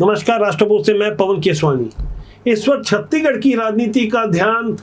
नमस्कार, राष्ट्रपुर से मैं पवन केसवानी। इस वक्त छत्तीसगढ़ की राजनीति का ध्यान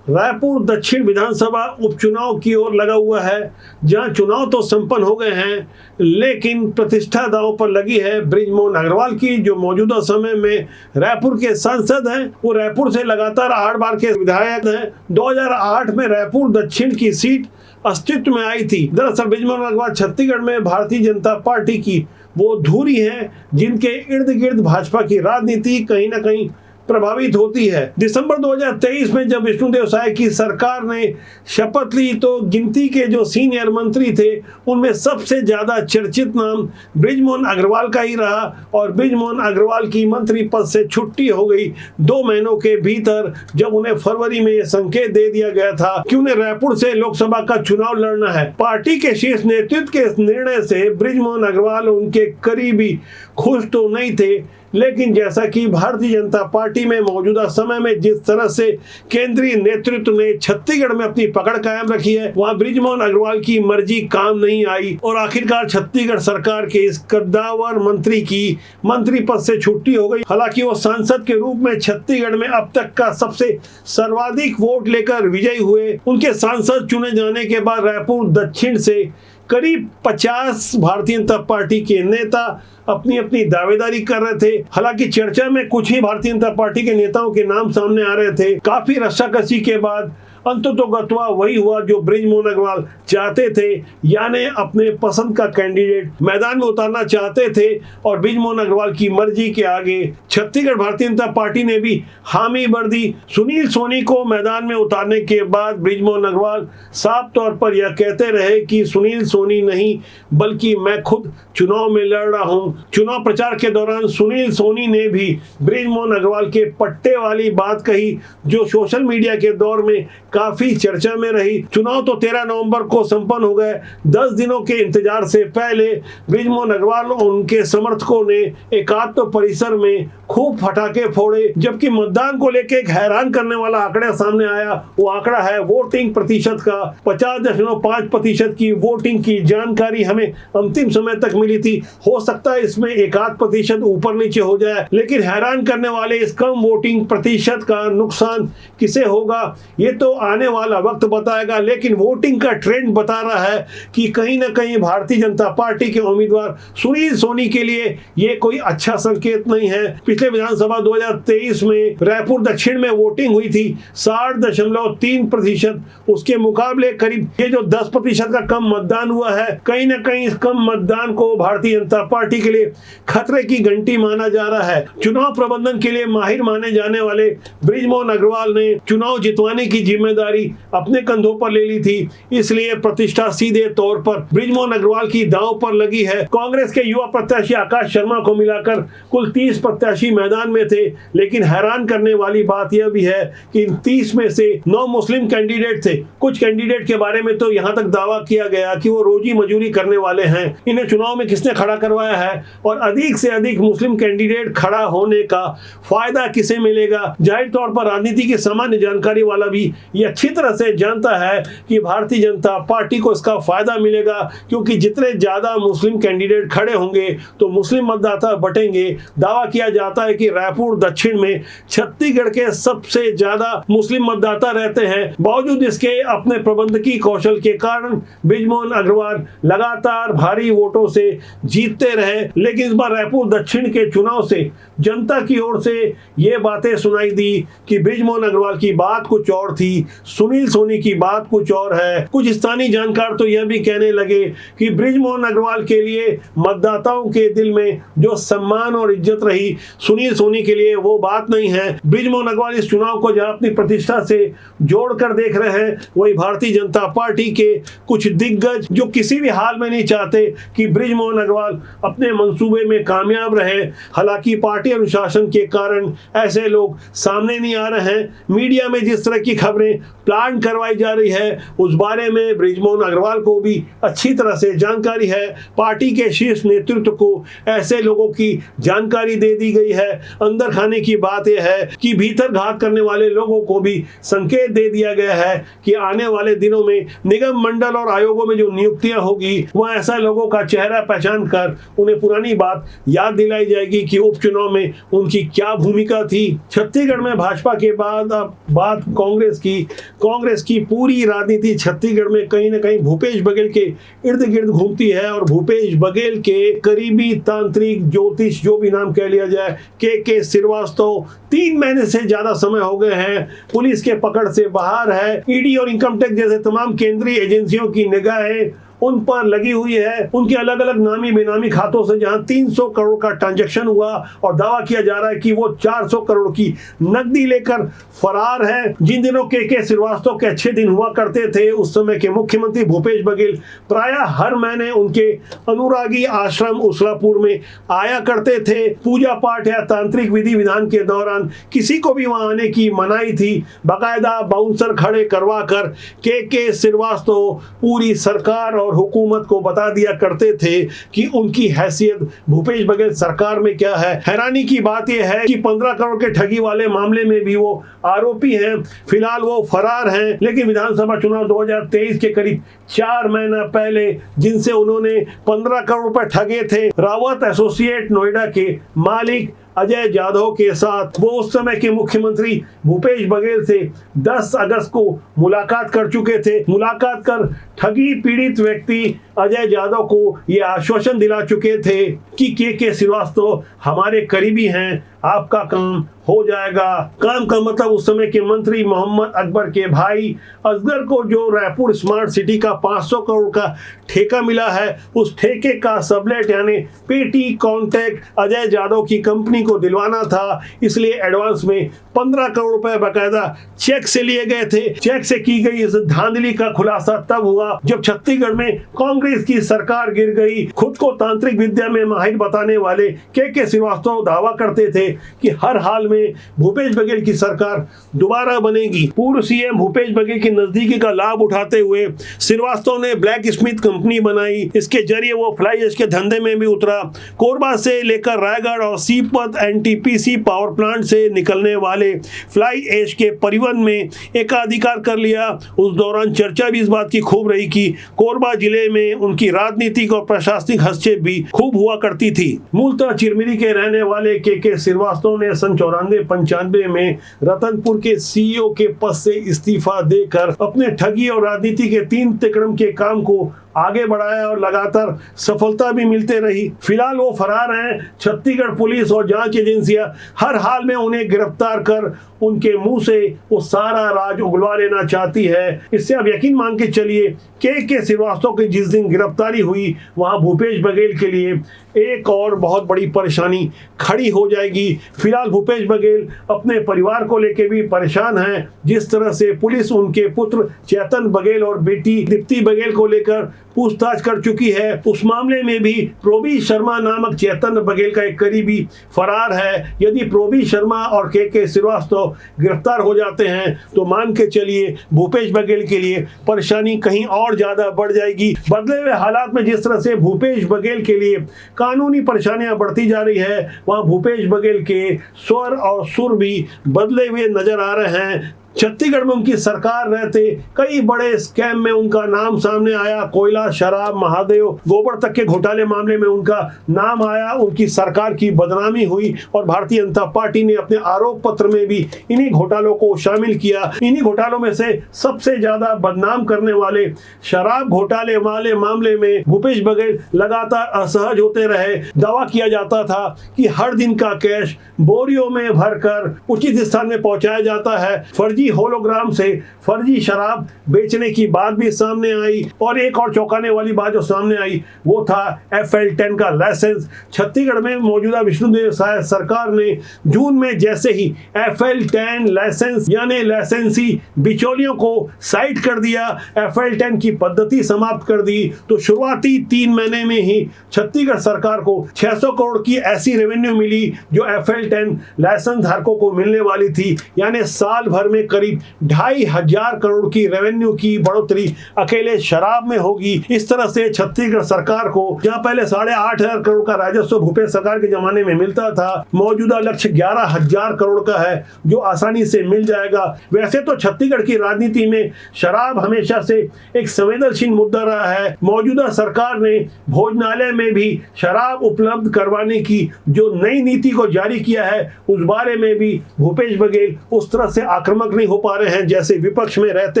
रायपुर दक्षिण विधानसभा उपचुनाव की ओर लगा हुआ है, जहां चुनाव तो संपन्न हो गए हैं, लेकिन प्रतिष्ठा दांव पर लगी है बृजमोहन अग्रवाल की, जो मौजूदा समय में रायपुर के सांसद हैं। वो रायपुर से लगातार 8 बार के विधायक हैं। 2008 में रायपुर दक्षिण की सीट अस्तित्व में आई थी। दरअसल बृजमोहन अग्रवाल छत्तीसगढ़ में भारतीय जनता पार्टी की वो धुरी है जिनके इर्द गिर्द भाजपा की राजनीति कहीं ना कहीं प्रभावित होती है। दिसंबर 2023 में जब विष्णुदेव साय की सरकार ने शपथ ली तो गिनती के जो सीनियर मंत्री थे उनमें सबसे ज्यादा चर्चित नाम बृजमोहन अग्रवाल का ही रहा और बृजमोहन अग्रवाल की मंत्री पद से छुट्टी हो गई 2 महीनों के भीतर, जब उन्हें फरवरी में यह संकेत दे दिया गया था कि उन्हें रायपुर से लोकसभा का चुनाव लड़ना है। पार्टी के शीर्ष नेतृत्व के इस निर्णय से बृजमोहन अग्रवाल उनके करीबी खुश तो नहीं थे, लेकिन जैसा कि भारतीय जनता पार्टी में मौजूदा समय में जिस तरह से केंद्रीय नेतृत्व ने छत्तीसगढ़ में अपनी पकड़ कायम रखी है, वहां बृजमोहन अग्रवाल की मर्जी काम नहीं आई और आखिरकार छत्तीसगढ़ सरकार के इस कद्दावर मंत्री की मंत्री पद से छुट्टी हो गई। हालांकि वो सांसद के रूप में छत्तीसगढ़ में अब तक का सबसे सर्वाधिक वोट लेकर विजयी हुए। उनके सांसद चुने जाने के बाद रायपुर दक्षिण से करीब 50 भारतीय जनता पार्टी के नेता अपनी अपनी दावेदारी कर रहे थे। हालांकि चर्चा में कुछ ही भारतीय जनता पार्टी के नेताओं के नाम सामने आ रहे थे। काफी रस्साकसी के बाद अंततोगत्वा वही हुआ जो बृजमोहन अग्रवाल चाहते थे, यानी अपने पसंद का कैंडिडेट मैदान में उतारना चाहते थे और बृजमोहन अग्रवाल की मर्जी के आगे छत्तीसगढ़ भारतीय जनता पार्टी ने भी हामी भर दी। सुनील सोनी को मैदान में उतारने के बाद बृजमोहन अग्रवाल साफ तौर पर यह कहते रहे कि सुनील सोनी नहीं बल्कि मैं खुद चुनाव में लड़ रहा हूं। चुनाव प्रचार के दौरान सुनील सोनी ने भी बृजमोहन अग्रवाल के पट्टे वाली बात कही, जो सोशल मीडिया के दौर में काफी चर्चा में रही। चुनाव तो 13 नवंबर को संपन्न हो गए। 10 दिनों के इंतजार से पहले बृजमोहन अग्रवाल और उनके समर्थकों ने एकात्म परिसर में खूब फटाके फोड़े, जबकि मतदान को लेकर एक हैरान करने वाला आंकड़ा सामने आया। वो आंकड़ा है वोटिंग प्रतिशत का। 50.5% की वोटिंग की जानकारी हमें अंतिम समय तक मिली थी। हो सकता है इसमें 1-8% ऊपर नीचे हो जाए, लेकिन हैरान करने वाले इस कम वोटिंग प्रतिशत का नुकसान किसे होगा ये तो आने वाला वक्त बताएगा। लेकिन वोटिंग का ट्रेंड बता रहा है कि कहीं ना कहीं भारतीय जनता पार्टी के उम्मीदवार सुनील सोनी के लिए ये कोई अच्छा संकेत नहीं है। पिछले विधानसभा 2023 में रायपुर दक्षिण में वोटिंग हुई थी 60.3%। उसके मुकाबले करीब ये जो 10% का कम मतदान हुआ है, कहीं ना कहीं इस कम मतदान को भारतीय जनता पार्टी के लिए खतरे की घंटी माना जा रहा है। चुनाव प्रबंधन के लिए माहिर माने जाने वाले बृजमोहन अग्रवाल ने चुनाव जितवाने की जिम्मेदारी अपने कंधों पर ले ली थी, इसलिए प्रतिष्ठा सीधे तौर पर बृजमोहन अग्रवाल की दांव पर लगी है। कांग्रेस के युवा प्रत्याशी आकाश शर्मा को मिलाकर कुल 30 प्रत्याशी मैदान में थे, लेकिन हैरान करने वाली बात यह भी है कि इन 30 में से 9 मुस्लिम कैंडिडेट थे। कुछ कैंडिडेट के बारे में तो यहां तक दावा किया गया कि वो रोजी मजूरी करने वाले हैं। इन्हें चुनाव में किसने खड़ा करवाया है और अधिक से अधिक मुस्लिम कैंडिडेट खड़ा होने का फायदा किसे मिलेगा? जाहिर तौर पर राजनीति की सामान्य जानकारी वाला भी ये अच्छी तरह से जानता है कि भारतीय जनता पार्टी को इसका फायदा मिलेगा, क्योंकि जितने ज्यादा मुस्लिम कैंडिडेट खड़े होंगे तो मुस्लिम मतदाता बटेंगे। दावा किया जाता है कि रायपुर दक्षिण में छत्तीसगढ़ के सबसे ज्यादा मुस्लिम मतदाता रहते हैं। बावजूद इसके अपने प्रबंधकीय कौशल के कारण बृजमोहन अग्रवाल लगातार भारी वोटों से जीतते रहे, लेकिन इस बार रायपुर दक्षिण के चुनाव से जनता की ओर से ये बातें सुनाई दी कि बृजमोहन अग्रवाल की बात कुछ और थी, सुनील सोनी की बात कुछ और है। कुछ स्थानीय जानकार तो यह भी कहने लगे कि बृजमोहन अग्रवाल के लिए मतदाताओं के दिल में जो सम्मान और इज्जत रही, सुनील सोनी के लिए वो बात नहीं है। बृजमोहन अग्रवाल इस चुनाव को जहां अपनी प्रतिष्ठा से जोड़कर देख रहे हैं, वही भारतीय जनता पार्टी के कुछ दिग्गज जो किसी भी हाल में नहीं चाहते कि बृजमोहन अग्रवाल अपने मंसूबे में कामयाब रहे। हालांकि पार्टी अनुशासन के कारण ऐसे लोग सामने नहीं आ रहे हैं। मीडिया में जिस तरह की खबरें में प्लान करवाई जा रही है, उस बारे में बृजमोहन अग्रवाल को भी अच्छी तरह से जानकारी है। पार्टी के शीर्ष नेतृत्व को ऐसे लोगों की जानकारी दे दी गई है। अंदर खाने की बात यह है कि भीतर घात करने वाले लोगों को भी संकेत दे दिया गया है कि आने वाले दिनों में निगम मंडल और आयोगों में जो नियुक्तियां होगी वह ऐसा लोगों का चेहरा पहचान कर उन्हें पुरानी बात याद दिलाई जाएगी कि उपचुनाव में उनकी क्या भूमिका थी। छत्तीसगढ़ में भाजपा के बाद अब बात कांग्रेस की पूरी राजनीति छत्तीसगढ़ में कहीं ना कहीं भूपेश बघेल के इर्द गिर्द घूमती है और भूपेश बघेल के करीबी तांत्रिक ज्योतिष जो भी नाम कह लिया जाए के श्रीवास्तव 3 महीने से ज्यादा समय हो गए हैं पुलिस के पकड़ से बाहर है। ईडी और इनकम टैक्स जैसे तमाम केंद्रीय एजेंसियों की निगाहें उन पर लगी हुई है। उनके अलग अलग नामी बेनामी खातों से जहां 300 करोड़ का ट्रांजैक्शन हुआ और दावा किया जा रहा है कि वो 400 करोड़ की नकदी लेकर फरार है। जिन दिनों के श्रीवास्तव के अच्छे दिन हुआ करते थे, उस समय के मुख्यमंत्री भूपेश बघेल प्रायः हर महीने उनके अनुरागी आश्रम उसलापुर में आया करते थे। पूजा पाठ या तांत्रिक विधि विधान के दौरान किसी को भी वहां आने की मनाही थी। बाकायदा बाउंसर खड़े करवा कर के श्रीवास्तव पूरी सरकार और हुकूमत को बता दिया करते थे कि उनकी हैसियत भूपेश बघेल सरकार में क्या है। हैरानी की बात यह है कि 15 करोड़ के ठगी वाले मामले में भी वो आरोपी हैं। फिलहाल वो फरार हैं, लेकिन विधानसभा चुनाव 2023 के करीब 4 महीना पहले जिनसे उन्होंने 15 करोड़ रुपए ठगे थे, रावत एसोसिएट नोएडा के मालिक अजय जाधव के साथ वो उस समय के मुख्यमंत्री भूपेश बघेल से 10 अगस्त को मुलाकात कर चुके थे। मुलाकात कर ठगी पीड़ित व्यक्ति अजय जाधव को ये आश्वासन दिला चुके थे कि के श्रीवास्तव हमारे करीबी हैं, आपका काम हो जाएगा। काम का मतलब उस समय के मंत्री मोहम्मद अकबर के भाई असगर को जो रायपुर स्मार्ट सिटी का 500 करोड़ का ठेका मिला है, उस ठेके का सबलेट यानी पेटी कॉन्ट्रैक्ट अजय जाधव की कंपनी को दिलवाना था। इसलिए एडवांस में 15 करोड़ रुपए बाकायदा चेक से लिए गए थे। चेक से की गई इस धांधली का खुलासा तब हुआ जब छत्तीसगढ़ में कांग्रेस की सरकार गिर गई। खुद को तांत्रिक विद्या में माहिर बताने वाले के श्रीवास्तव दावा करते थे कि हर हाल में भूपेश बघेल की सरकार दोबारा बनेगी। पूर्व सीएम भूपेश बघेल की नजदीकी का लाभ उठाते हुए श्रीवास्तव ने ब्लैक स्मिथ कंपनी बनाई। इसके जरिए वो फ्लाई ऐश के धंधे में भी उतरा। कोरबा से लेकर रायगढ़ और सीपत एनटीपीसी पावर प्लांट से निकलने वाले फ्लाई ऐश के परिवहन में एकाधिकार कर लिया। उस दौरान चर्चा भी इस बात की खूब रही कि कोरबा जिले में उनकी राजनीतिक और प्रशासनिक हस्तक्षेप भी खूब हुआ करती थी। मूलतः चिरमिरी के रहने वाले के श्रीवास्तव ने सन 94-95 में रतनपुर के सीईओ के पद से इस्तीफा देकर अपने ठगी और राजनीति के 3 तिकड़म के काम को आगे बढ़ाया और लगातार सफलता भी मिलते रही। फिलहाल वो फरार हैं। छत्तीसगढ़ पुलिस और जांच एजेंसियां हर हाल में उन्हें गिरफ्तार कर उनके मुंह से वो सारा राज उगलवा लेना चाहती है। इससे अब यकीन मान के चलिए के श्रीवास्तव की जिस दिन गिरफ्तारी हुई वहां भूपेश बघेल के लिए एक और बहुत बड़ी परेशानी खड़ी हो जाएगी। फिलहाल भूपेश बघेल अपने परिवार को लेकर भी परेशान हैं। जिस तरह से पुलिस उनके पुत्र चेतन बघेल और बेटी दीप्ति बघेल को लेकर पूछताछ कर चुकी है, उस मामले में भी प्रोबी शर्मा नामक चेतन बघेल का एक करीबी फरार है। यदि प्रोबी शर्मा और के श्रीवास्तव गिरफ्तार हो जाते हैं तो मान के चलिए भूपेश बघेल के लिए परेशानी कहीं और ज्यादा बढ़ जाएगी। बदले हुए हालात में जिस तरह से भूपेश बघेल के लिए कानूनी परेशानियां बढ़ती जा रही है, वहां भूपेश बघेल के स्वर और सुर भी बदले हुए नजर आ रहे हैं। छत्तीसगढ़ में उनकी सरकार रहते कई बड़े स्कैम में उनका नाम सामने आया। कोयला, शराब, महादेव, गोबर तक के घोटाले मामले में उनका नाम आया। उनकी सरकार की बदनामी हुई और भारतीय जनता पार्टी ने अपने आरोप पत्र में भी इन्हीं घोटालों को शामिल किया। इन्हीं घोटालों में से सबसे ज्यादा बदनाम करने वाले शराब घोटाले वाले मामले में भूपेश बघेल लगातार असहज होते रहे। दावा किया जाता था कि हर दिन का कैश बोरियों में भरकर उचित स्थान में पहुंचाया जाता है। फर्जी होलोग्राम से फर्जी शराब बेचने की बात भी सामने आई और एक और चौंकाने वाली बात जो सामने आई वो था FL10 का लाइसेंस। छत्तीसगढ़ में मौजूदा विष्णुदेव साय सरकार ने जून में जैसे ही FL10 लाइसेंस यानी लाइसेंसी बिचौलियों को साइड कर दिया, FL10 की पद्धति समाप्त कर दी, तो शुरुआती 3 महीने में ही छत्तीसगढ़ सरकार को 600 करोड़ की ऐसी रेवेन्यू मिली जो FL10 लाइसेंस धारकों को मिलने वाली थी। यानी साल भर में करीब 2,500 करोड़ की रेवेन्यू की बढ़ोतरी अकेले शराब में होगी। इस तरह से छत्तीसगढ़ सरकार को, जहां पहले 8,500 करोड़ का राजस्व भूपेश सरकार के जमाने में मिलता था, मौजूदा लक्ष्य 11,000 करोड़ का है, जो आसानी से मिल जाएगा। वैसे तो छत्तीसगढ़ की राजनीति में शराब हमेशा से एक संवेदनशील मुद्दा रहा है। मौजूदा सरकार ने भोजनालय में भी शराब उपलब्ध करवाने की जो नई नीति को जारी किया है, उस बारे में भी भूपेश बघेल उस तरह से आक्रामक नहीं हो पा रहे हैं जैसे विपक्ष में रहते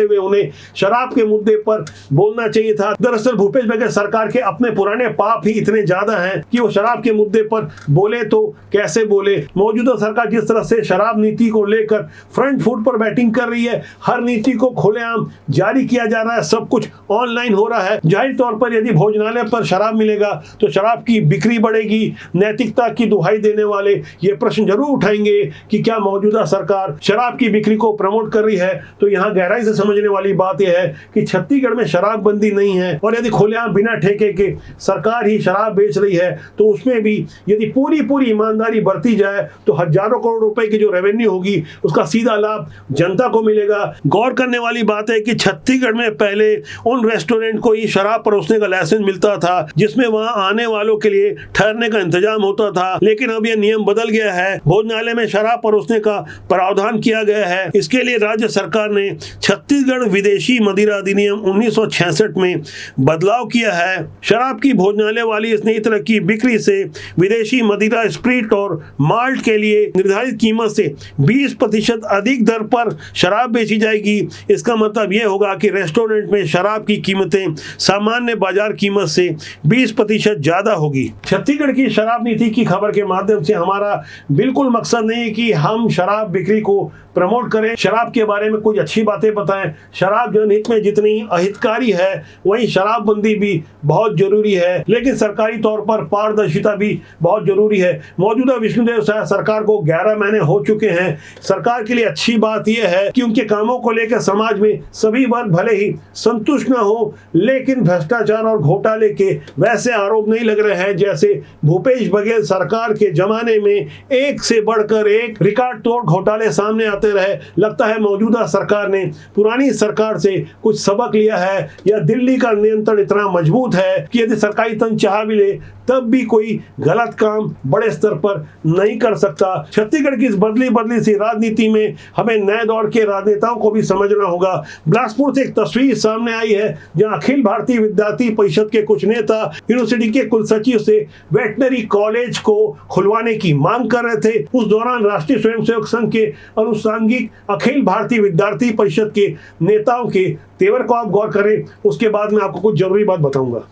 हुए उन्हें शराब के मुद्दे पर बोलना चाहिए था। दरअसल भूपेश बघेल सरकार के अपने पुराने पाप ही इतने ज्यादा हैं कि वो शराब के मुद्दे पर बोले तो कैसे बोले। मौजूदा सरकार जिस तरह से शराब नीति को लेकर फ्रंट फुट पर बैटिंग कर रही है, हर नीति को खुलेआम जारी किया जा रहा है, सब कुछ ऑनलाइन हो रहा है। जाहिर तौर पर यदि भोजनालय पर शराब मिलेगा तो शराब की बिक्री बढ़ेगी। नैतिकता की दुहाई देने वाले ये प्रश्न जरूर उठाएंगे कि क्या मौजूदा सरकार शराब की बिक्री को प्रमोट कर रही है। तो यहाँ गहराई से समझने वाली बात यह है कि छत्तीसगढ़ में शराबबंदी नहीं है, और यदि खुलेआम बिना ठेके के सरकार ही शराब बेच रही है तो उसमें भी यदि पूरी ईमानदारी बरती जाए तो हजारों करोड़ रुपए की जो रेवेन्यू होगी उसका सीधा लाभ जनता को मिलेगा। गौर करने वाली बात है कि छत्तीसगढ़ में पहले उन रेस्टोरेंट को ही शराब परोसने का लाइसेंस मिलता था जिसमें वहां आने वालों के लिए ठहरने का इंतजाम होता था, लेकिन अब यह नियम बदल गया है। भोजनालय में शराब परोसने का प्रावधान किया गया है। इसके लिए राज्य सरकार ने छत्तीसगढ़ विदेशी मदिरा अधिनियम 1966 में बदलाव किया है। शराब की भोजनालय वाली इस नई तरह की बिक्री से विदेशी मदिरा, स्प्रिट और माल्ट के लिए निर्धारित कीमत से 20% अधिक दर पर शराब बेची जाएगी। इसका मतलब यह होगा कि रेस्टोरेंट में शराब की कीमतें सामान्य बाजार कीमत से 20% ज्यादा होगी। छत्तीसगढ़ की शराब नीति की खबर के माध्यम से हमारा बिल्कुल मकसद नहीं है कि हम शराब बिक्री को प्रमोट करें, शराब के बारे में कुछ अच्छी बातें बताएं। शराब जनहित में जितनी अहितकारी है वहीं शराबबंदी भी बहुत जरूरी है, लेकिन सरकारी तौर पर पारदर्शिता भी बहुत जरूरी है। मौजूदा विष्णुदेव साय सरकार को 11 महीने हो चुके हैं। सरकार के लिए अच्छी बात यह है कि उनके कामों को लेकर समाज में सभी वर्ग भले ही संतुष्ट न हो, लेकिन भ्रष्टाचार और घोटाले के वैसे आरोप नहीं लग रहे हैं जैसे भूपेश बघेल सरकार के जमाने में एक से बढ़कर एक रिकॉर्ड तोड़ घोटाले सामने आते रहे। लगता है मौजूदा सरकार ने पुरानी सरकार से कुछ सबक लिया है, या दिल्ली का नियंत्रण इतना मजबूत है कि यदि सरकारी तंत्र चाह भी ले तब भी कोई गलत काम बड़े स्तर पर नहीं कर सकता। छत्तीसगढ़ की इस बदली सी राजनीति में हमें नए दौर के राजनेताओं को भी समझना होगा। बिलासपुर से एक तस्वीर सामने आई है जहां अखिल भारतीय विद्यार्थी परिषद के कुछ नेता यूनिवर्सिटी के कुलसचिव से वेटनरी कॉलेज को खुलवाने की मांग कर रहे थे। उस दौरान राष्ट्रीय स्वयंसेवक संघ के अनुषंगिक अखिल भारतीय विद्यार्थी परिषद के नेताओं के तेवर को आप गौर करें, उसके बाद मैं आपको कुछ जरूरी बात बताऊंगा।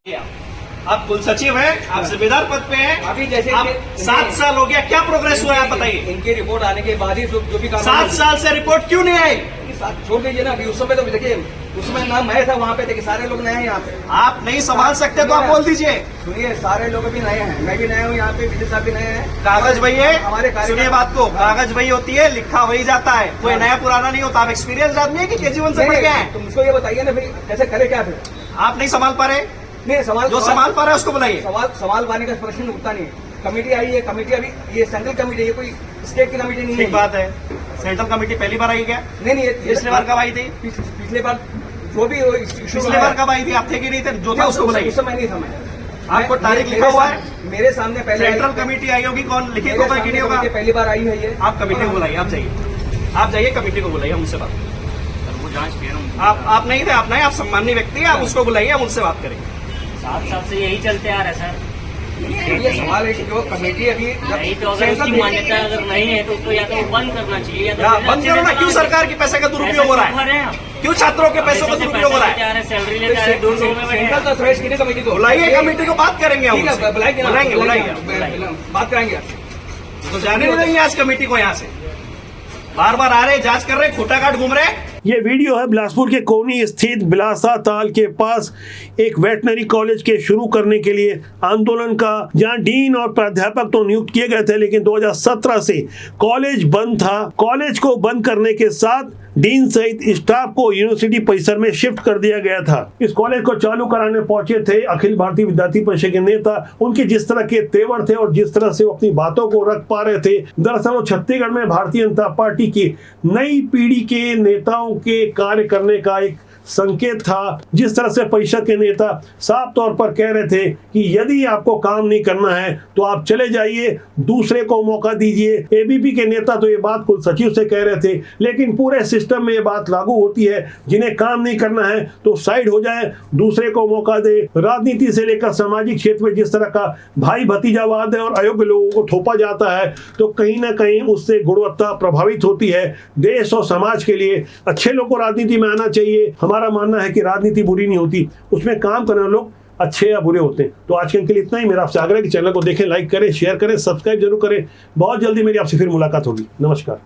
आप कुल सचिव हैं, आप जिम्मेदार पद पे हैं। अभी जैसे आप 7 साल हो गया, क्या प्रोग्रेस हुआ है आप बताइए। इनकी रिपोर्ट आने के बाद ही जो भी काम 7 साल से रिपोर्ट क्यों नहीं आई? छोड़ दीजिए ना, अभी उस समय तो देखिए उसमें नाम मैं था वहाँ पे, देखिए सारे लोग नए हैं यहाँ पे। आप नहीं संभाल सकते तो आप बोल दीजिए। सुनिए, सारे लोग भी नए हैं, मैं भी नया हूँ यहाँ पे, विजय साहब भी नए हैं। कागज वही है, हमारे सुनिए बात को, कागज वही होती है, लिखा वही जाता है, कोई नया पुराना नहीं होता। आप एक्सपीरियंस आदमी है कि केजी1 से पढ़ गए हैं? तो मुझको ये बताइए ना फिर कैसे करे क्या फिर? आप नहीं संभाल पा रहे? नहीं सवाल जो संभाल पा रहे उसको बुलाइए। सवाल पाने का प्रश्न उठता नहीं है। कमेटी आई है, कमेटी अभी ये सेंट्रल कमेटी है, कोई स्टेट की कमेटी नहीं है। ठीक बात है। सेंट्रल कमेटी पहली बार आई क्या? नहीं, पिछले बार कब आई थी? पिछले बार जो भी पिछले बार कब आई थी? आप थे कि नहीं थे? जो था उसको बुलाइए। उस समय नहीं था मैं। आपको तारीख लिखा हुआ है? मेरे सामने पहले सेंट्रल कमेटी आई होगी, कौन लिखित होगा कि नहीं होगा? पहली बार आई है ये। आप कमेटी को बुलाइए, आप जाइए, आप जाइए कमेटी को बुलाइए, हम उससे बात करें। वो जांच आप नहीं थे, आप नहीं, आप सम्माननीय व्यक्ति हैं, आप उसको बुलाइए, हम उससे बात करेंगे। 7 साल से यही चलते आ रहा है सर। ये सवाल है कि जो कमेटी अभी नहीं तो अगर उसकी मान्यता अगर नहीं है तो उसको या तो बंद करना चाहिए या तो बंद करो ना। क्यों सरकार के पैसे का दुरुपयोग हो रहा है? क्यों छात्रों के पैसों का दुरुपयोग हो रहा है? सैलरी लेते आ रहे, दूर में बैठे सेंट्रल तो सुरेश की कमेटी को बुलाइए, कमेटी को बात करेंगे, हम ठीक है, बुलाएंगे बात कराएंगे। तो जाने नहीं देंगे आज कमेटी को यहाँ से। बार बार आ रहे, जांच कर रहे, खोटा काट घूम रहे। ये वीडियो है बिलासपुर के कोनी स्थित बिलासा ताल के पास एक वेटनरी कॉलेज के शुरू करने के लिए आंदोलन का, जहां डीन और प्राध्यापक तो नियुक्त किए गए थे, लेकिन 2017 से कॉलेज बंद था। कॉलेज को बंद करने के साथ डीन सहित स्टाफ को यूनिवर्सिटी परिसर में शिफ्ट कर दिया गया था। इस कॉलेज को चालू कराने पहुंचे थे अखिल भारतीय विद्यार्थी परिषद के नेता। उनके जिस तरह के तेवर थे और जिस तरह से वो अपनी बातों को रख पा रहे थे, दरअसल वो छत्तीसगढ़ में भारतीय जनता पार्टी की नई पीढ़ी के नेताओं के कार्य करने का एक संकेत था। जिस तरह से परिषद के नेता साफ तौर पर कह रहे थे कि यदि आपको काम नहीं करना है तो आप चले जाइए, दूसरे को मौका दीजिए। एबीपी के नेता तो ये बात कुल सचिव से कह रहे थे, लेकिन पूरे सिस्टम में ये बात लागू होती है, जिन्हें काम नहीं करना है तो साइड हो जाए, दूसरे को मौका दे। राजनीति से लेकर सामाजिक क्षेत्र में जिस तरह का भाई भतीजावाद है और अयोग्य लोगों को थोपा जाता है, तो कहीं ना कहीं उससे गुणवत्ता प्रभावित होती है। देश और समाज के लिए अच्छे लोग को राजनीति में आना चाहिए। हमारा मानना है कि राजनीति बुरी नहीं होती, उसमें काम करने लोग अच्छे या बुरे होते हैं। तो आज के लिए इतना ही। मेरा आपसे आग्रह है कि चैनल को देखें, लाइक करें, शेयर करें, सब्सक्राइब जरूर करें। बहुत जल्दी मेरी आपसे फिर मुलाकात होगी। नमस्कार।